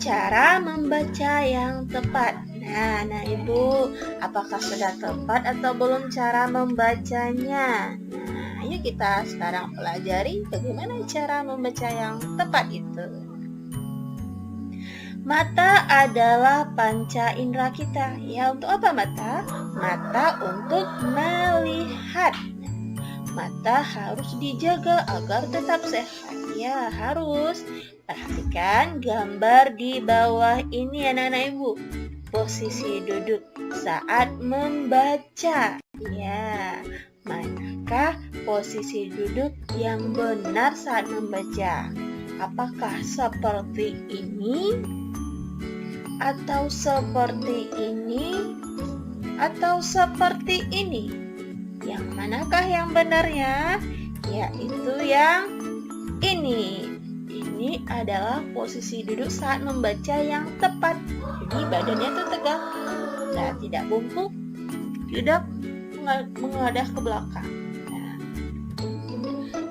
Cara membaca yang tepat. Nah Ibu, apakah sudah tepat atau belum cara membacanya? Nah, yuk kita sekarang pelajari bagaimana cara membaca yang tepat itu. Mata adalah panca indera kita. Ya, untuk apa mata? Mata untuk melihat. Mata harus dijaga agar tetap sehat. Ya, harus. Perhatikan gambar di bawah ini anak-anak Ibu. Posisi duduk saat membaca. Ya, manakah posisi duduk yang benar saat membaca? Apakah seperti ini? Atau seperti ini? Atau seperti ini? Yang manakah yang benarnya? Yaitu yang ini. Ini adalah posisi duduk saat membaca yang tepat. Jadi badannya itu tegak, nah, tidak bungkuk, tidak menghadap ke belakang. Nah,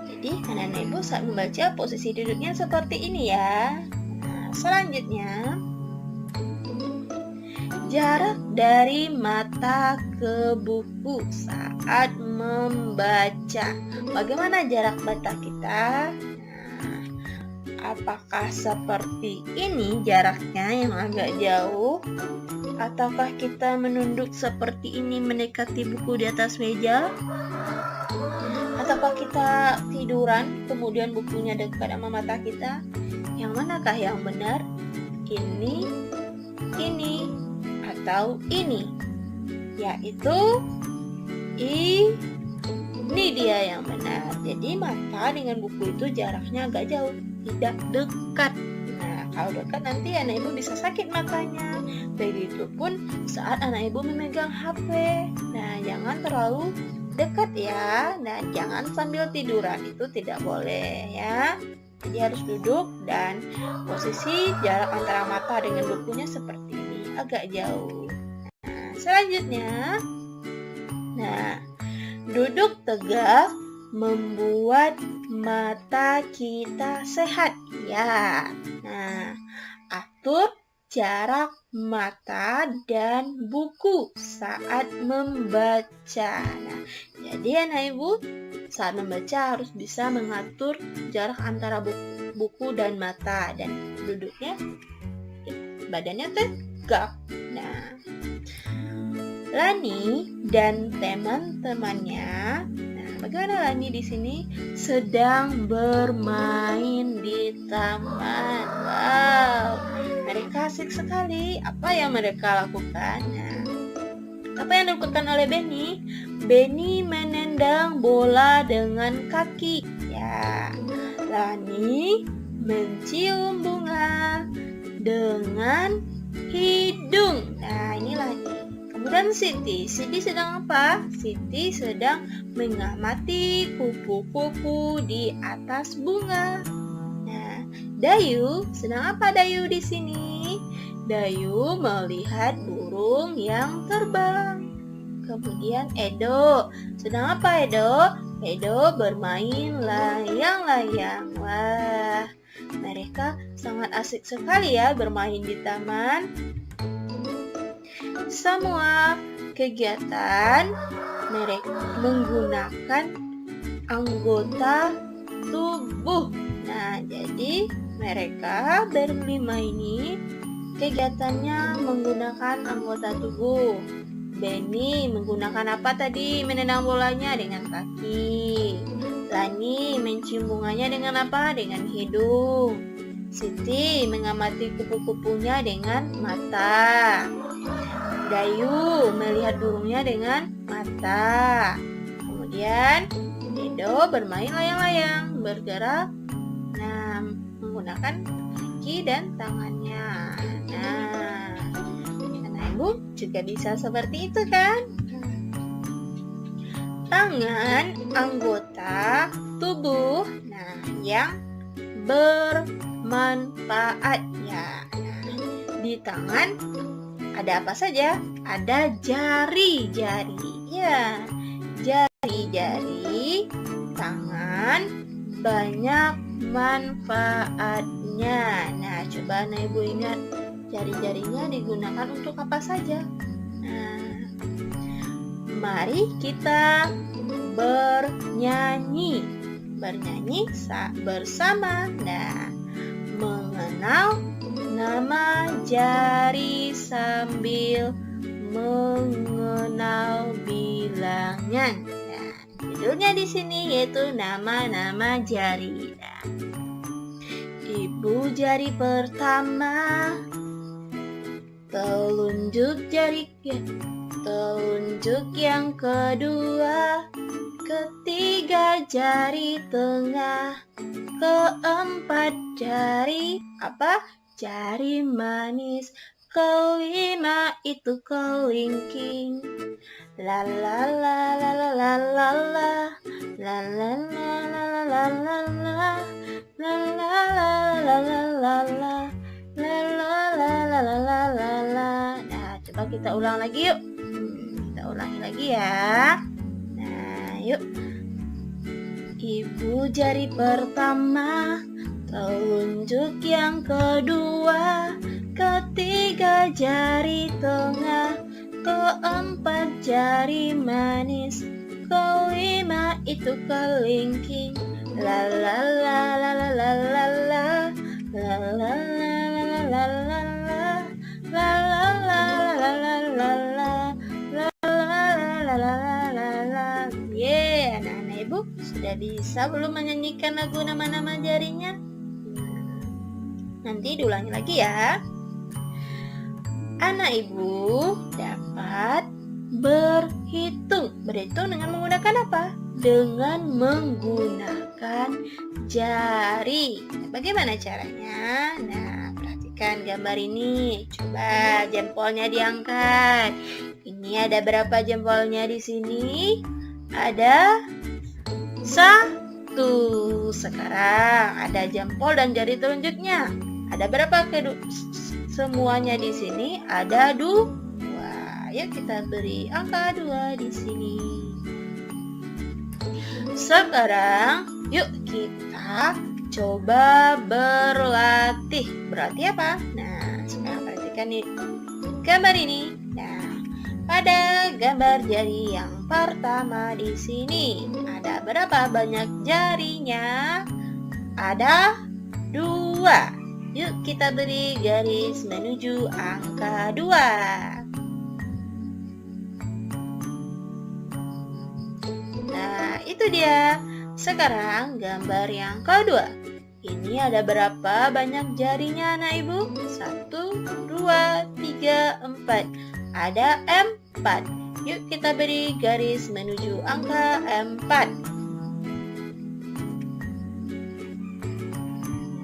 jadi anak-anak Ibu saat membaca posisi duduknya seperti ini ya. Nah, selanjutnya jarak dari mata ke buku saat membaca. Bagaimana jarak mata kita? Apakah seperti ini jaraknya yang agak jauh? Ataukah kita menunduk seperti ini mendekati buku di atas meja? Ataukah kita tiduran kemudian bukunya dekat sama mata kita? Yang manakah yang benar? Ini, atau ini? Yaitu ini dia yang benar. Jadi mata dengan buku itu jaraknya agak jauh, tidak dekat. Nah, kalau dekat nanti anak Ibu bisa sakit matanya. Begitupun saat anak Ibu memegang HP. Nah, jangan terlalu dekat ya. Nah, jangan sambil tiduran, itu tidak boleh ya. Jadi harus duduk dan posisi jarak antara mata dengan bukunya seperti ini, agak jauh. Nah, selanjutnya, duduk tegak membuat mata kita sehat. Ya. Nah, atur jarak mata dan buku saat membaca. Nah, jadi anak Ibu saat membaca harus bisa mengatur jarak antara buku dan mata, dan duduknya badannya tegak. Nah, Lani dan teman-temannya, bagaimana Lani di sini? Sedang bermain di taman. Wow, mereka asik sekali. Apa yang mereka lakukan? Nah, apa yang dilakukan oleh Benny? Benny menendang bola dengan kaki. Ya, Lani mencium bunga dengan hidung. Nah, ini Lani. Kemudian Siti sedang apa? Siti sedang mengamati kupu-kupu di atas bunga. Nah, Dayu sedang apa Dayu di sini? Dayu melihat burung yang terbang. Kemudian Edo sedang apa Edo? Edo bermain layang-layang. Wah, mereka sangat asik sekali ya bermain di taman. Semua kegiatan mereka menggunakan anggota tubuh. Nah, jadi mereka berlima ini kegiatannya menggunakan anggota tubuh. Benny menggunakan apa tadi? Menendang bolanya dengan kaki. Lani mencium bunganya dengan apa? Dengan hidung. Siti mengamati kupu-kupunya dengan mata. Dayu melihat burungnya dengan mata. Kemudian Edo bermain layang-layang, bergerak, menggunakan kaki dan tangannya. Nah, anak Ibu juga bisa seperti itu kan? Tangan anggota tubuh, yang bermanfaat ya. Di tangan ada apa saja? Ada jari-jari. Ya, jari-jari tangan banyak manfaatnya. Nah, coba anak ibu ingat, jari-jarinya digunakan untuk apa saja? Nah, mari kita bernyanyi bersama. Nah, mengenal nama jari sambil mengenal bilangan. Nah, judulnya di sini yaitu nama-nama jari. Nah, ibu jari pertama, telunjuk yang kedua, ketiga jari tengah, keempat jari jari manis, kelima itu kelingking. La la la la la la la la la la la la la la la la la la la la. Nah, coba kita ulang lagi yuk. Kita ulangi lagi ya. Nah, yuk. Ibu jari pertama, telunjuk yang kedua, ketiga jari tengah, keempat jari manis, kelima itu kelingking. La la la la la la la la la la la la la la anak-anak ibu sudah bisa belum menyanyikan lagu nama-nama jarinya? Nanti diulangi lagi ya. Anak ibu dapat berhitung dengan menggunakan apa? Dengan menggunakan jari. Bagaimana caranya? Nah, perhatikan gambar ini. Coba jempolnya diangkat. Ini ada berapa jempolnya di sini? Ada 1. Sekarang ada jempol dan jari telunjuknya. Ada berapa semuanya di sini? Ada 2. Yuk kita beri angka 2 di sini. Sekarang yuk kita coba berlatih. Berlatih apa? Nah, sekarang perhatikan nih gambar ini. Nah, pada gambar jari yang pertama di sini ada berapa banyak jarinya? Ada 2. Yuk kita beri garis menuju angka 2. Nah, itu dia. Sekarang gambar yang kedua. Ini ada berapa banyak jarinya anak ibu? 1, 2, 3, 4. Ada 4. Yuk kita beri garis menuju angka 4.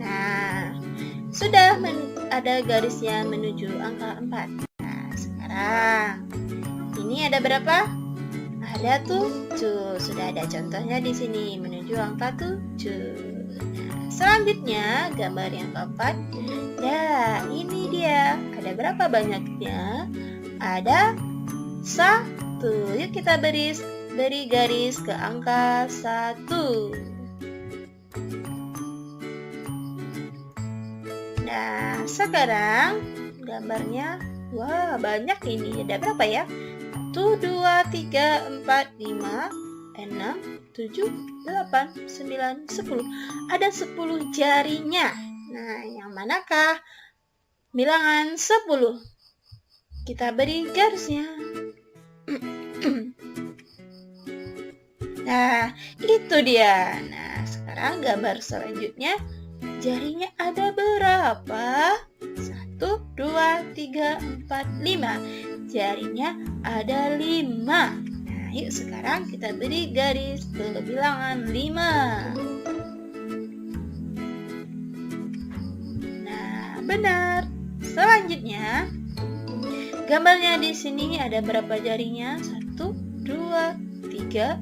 Nah, sudah ada garisnya menuju angka 4. Nah, sekarang ini ada berapa? Ada 7. Sudah ada contohnya di sini menuju angka 7. Nah, selanjutnya gambar yang keempat. Nah, ini dia. Ada berapa banyaknya? Ada 1. Yuk kita beri garis ke angka 1. Nah, sekarang gambarnya banyak ini. Ada berapa ya? 1, 2, 3, 4, 5, 6, 7, 8, 9, 10. Ada 10 jarinya. Nah, yang manakah bilangan 10? Kita beri garisnya. Nah, itu dia. Nah, sekarang gambar selanjutnya. Jarinya ada berapa? 1, 2, 3, 4, 5. Jarinya ada 5. Nah, yuk sekarang kita beri garis ke bilangan 5. Nah, benar. Selanjutnya, gambarnya di sini ada berapa jarinya? 1, 2, 3,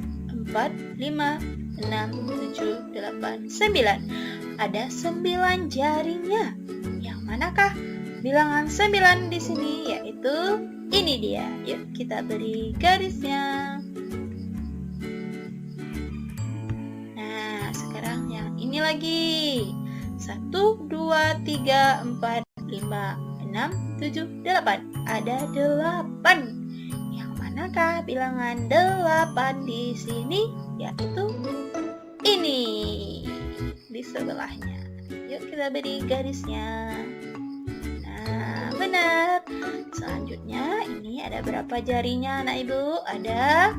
4, 5, 6, 7, 8, 9. Ada 9 jarinya. Yang manakah bilangan 9 di sini? Yaitu ini dia. Yuk kita beri garisnya. Nah, sekarang yang ini lagi. 1, 2, 3, 4, 5, 6, 7, 8. Ada 8. Yang manakah bilangan 8 di sini? Yaitu ini di sebelahnya. Yuk kita beri garisnya. Nah, benar. Selanjutnya ini ada berapa jarinya anak ibu? Ada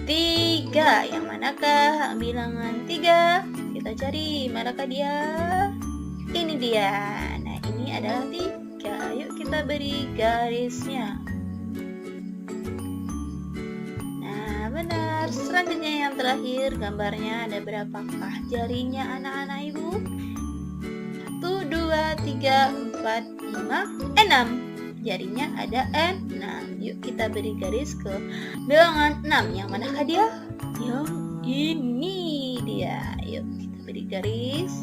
3. Yang manakah bilangan 3? Kita cari, manakah dia? Ini dia. Nah, ini adalah 3. Yuk kita beri garisnya. Nah, benar. Selanjutnya yang terakhir, gambarnya ada berapakah jarinya anak-anak ibu? 1, 2, 3, 4, 5, 6. Jarinya ada 6. Yuk kita beri garis ke bilangan 6. Yang manakah dia? Yang ini dia. Yuk kita beri garis.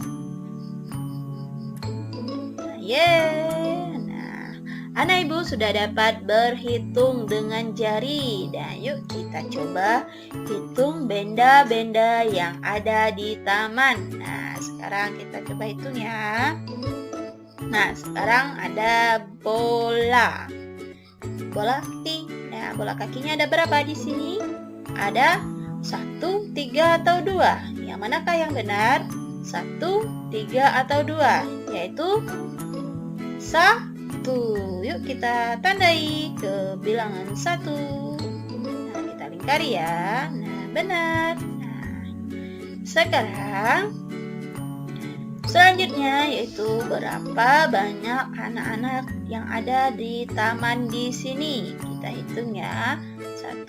Nah, anak ibu sudah dapat berhitung dengan jari. Dan yuk kita coba hitung benda-benda yang ada di taman. Nah, sekarang kita coba hitung ya. Nah, sekarang ada bola kaki. Nah, bola kakinya ada berapa di sini? Ada 1, 3, atau 2. Yang manakah yang benar? 1, 3, atau 2? Yaitu 1. Yuk kita tandai ke bilangan 1. Nah, kita lingkari ya. Nah, benar. Nah, sekarang selanjutnya yaitu berapa banyak anak-anak yang ada di taman di sini. Kita hitung ya. 1,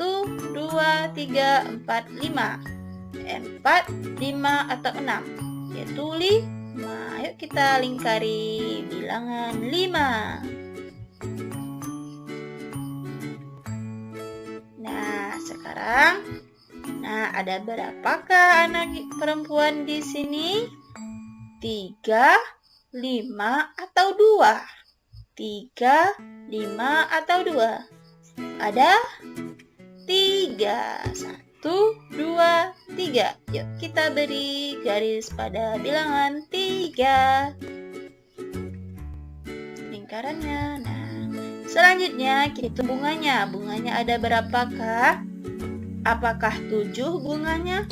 2, 3, 4, 5. 4, 5, atau 6. Yaitu 5. Yuk kita lingkari bilangan 5. Nah, sekarang ada berapakah anak perempuan di sini? 3, 5, atau 2? 3, 5, atau 2? Ada 3. 1, 2, 3. Yuk kita beri garis pada bilangan 3. Lingkarannya. Nah, selanjutnya kita hitung bunganya. Bunganya ada berapakah? Apakah 7 bunganya?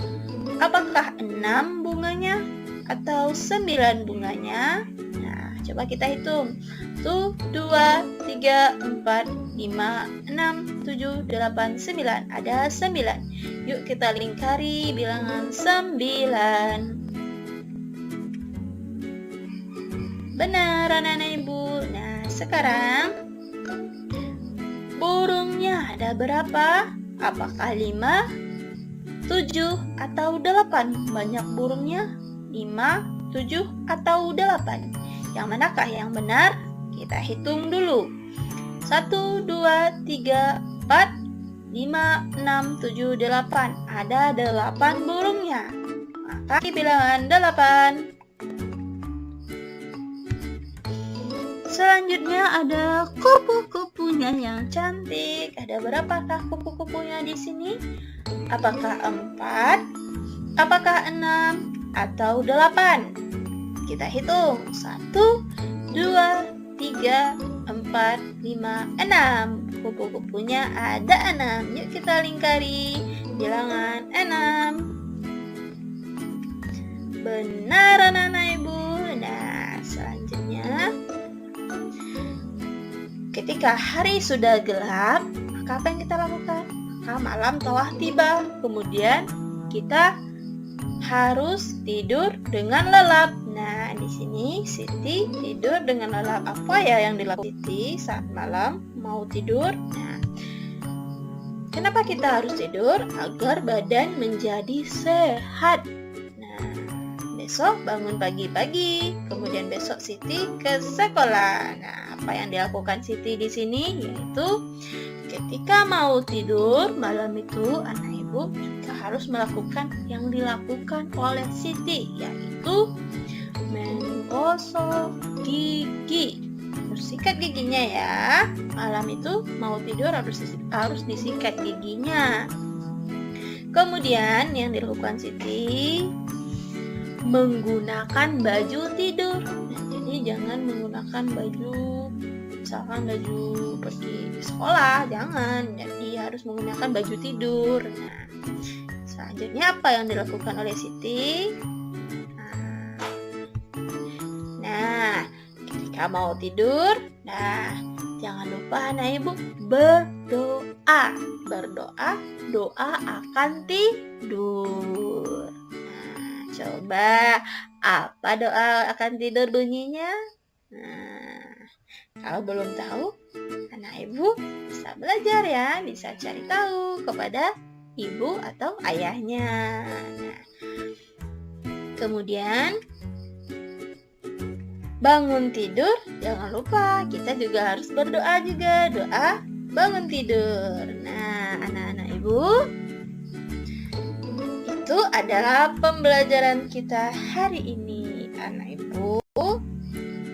Apakah 6 bunganya? Atau 9 bunganya? Nah, coba kita hitung. 1, 2, 3, 4, 5, 6, 7, 8, 9. Ada 9. Yuk kita lingkari bilangan 9. Benar anak-anak ibu. Nah, sekarang burungnya ada berapa? Apakah 5, 7, atau 8? Banyak burungnya? 5, 7, atau 8? Yang manakah yang benar? Kita hitung dulu. 1, 2, 3, 4, 5, 6, 7, 8. Ada 8 burungnya. Maka bilangan 8. Selanjutnya ada kupu-kupunya yang cantik. Ada berapakah kupu-kupunya di sini? Apakah 4? Apakah 6? Atau 8? Kita hitung. 1, 2, 3, 4, 5, 6. Kupu-kupunya ada 6. Yuk kita lingkari bilangan 6. Benar anak-anak ibu. Nah, selanjutnya ketika hari sudah gelap, maka apa yang kita lakukan? Maka malam telah tiba. Kemudian kita harus tidur dengan lelap. Nah, di sini Siti tidur dengan lelap. Apa ya yang dilakukan Siti saat malam mau tidur? Nah, kenapa kita harus tidur? Agar badan menjadi sehat. Nah, besok bangun pagi-pagi, kemudian besok Siti ke sekolah. Nah, apa yang dilakukan Siti di sini? Yaitu ketika mau tidur malam itu, anak ibu juga harus melakukan yang dilakukan oleh Siti, yaitu menggosok gigi. Harus sikat giginya ya. Malam itu mau tidur harus disikat giginya. Kemudian yang dilakukan Siti menggunakan baju tidur. Nah, jadi jangan menggunakan baju, misalkan baju pergi sekolah, jangan. Jadi harus menggunakan baju tidur. Nah, selanjutnya apa yang dilakukan oleh Siti? Nah, ketika mau tidur, jangan lupa anak ibu berdoa. Berdoa, doa akan tidur. Nah, coba apa doa akan tidur bunyinya? Nah, kalau belum tahu, anak ibu bisa belajar ya, bisa cari tahu kepada ibu atau ayahnya. Nah, kemudian bangun tidur, jangan lupa kita juga harus berdoa juga, doa bangun tidur. Nah, anak-anak ibu, itu adalah pembelajaran kita hari ini. Anak ibu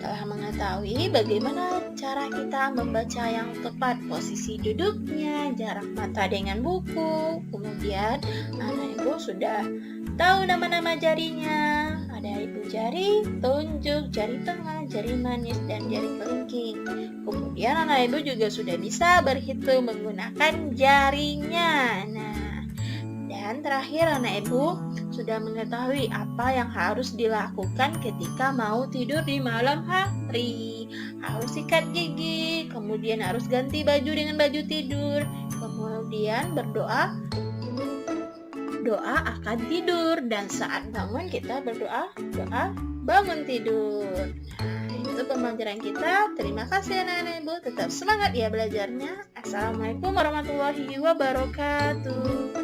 telah mengetahui bagaimana cara kita membaca yang tepat, posisi duduknya, jarak mata dengan buku. Kemudian anak ibu sudah tahu nama-nama jarinya. Ada ibu jari, telunjuk, jari tengah, jari manis, dan jari kelingking. Kemudian anak ibu juga sudah bisa berhitung menggunakan jarinya. Nah, dan terakhir anak ibu sudah mengetahui apa yang harus dilakukan ketika mau tidur di malam hari. Harus sikat gigi, kemudian harus ganti baju dengan baju tidur, kemudian berdoa, doa akan tidur, dan saat bangun kita berdoa, doa bangun tidur. Nah, itu pembelajaran kita. Terima kasih anak-anak ibu, tetap semangat ya belajarnya. Assalamualaikum warahmatullahi wabarakatuh.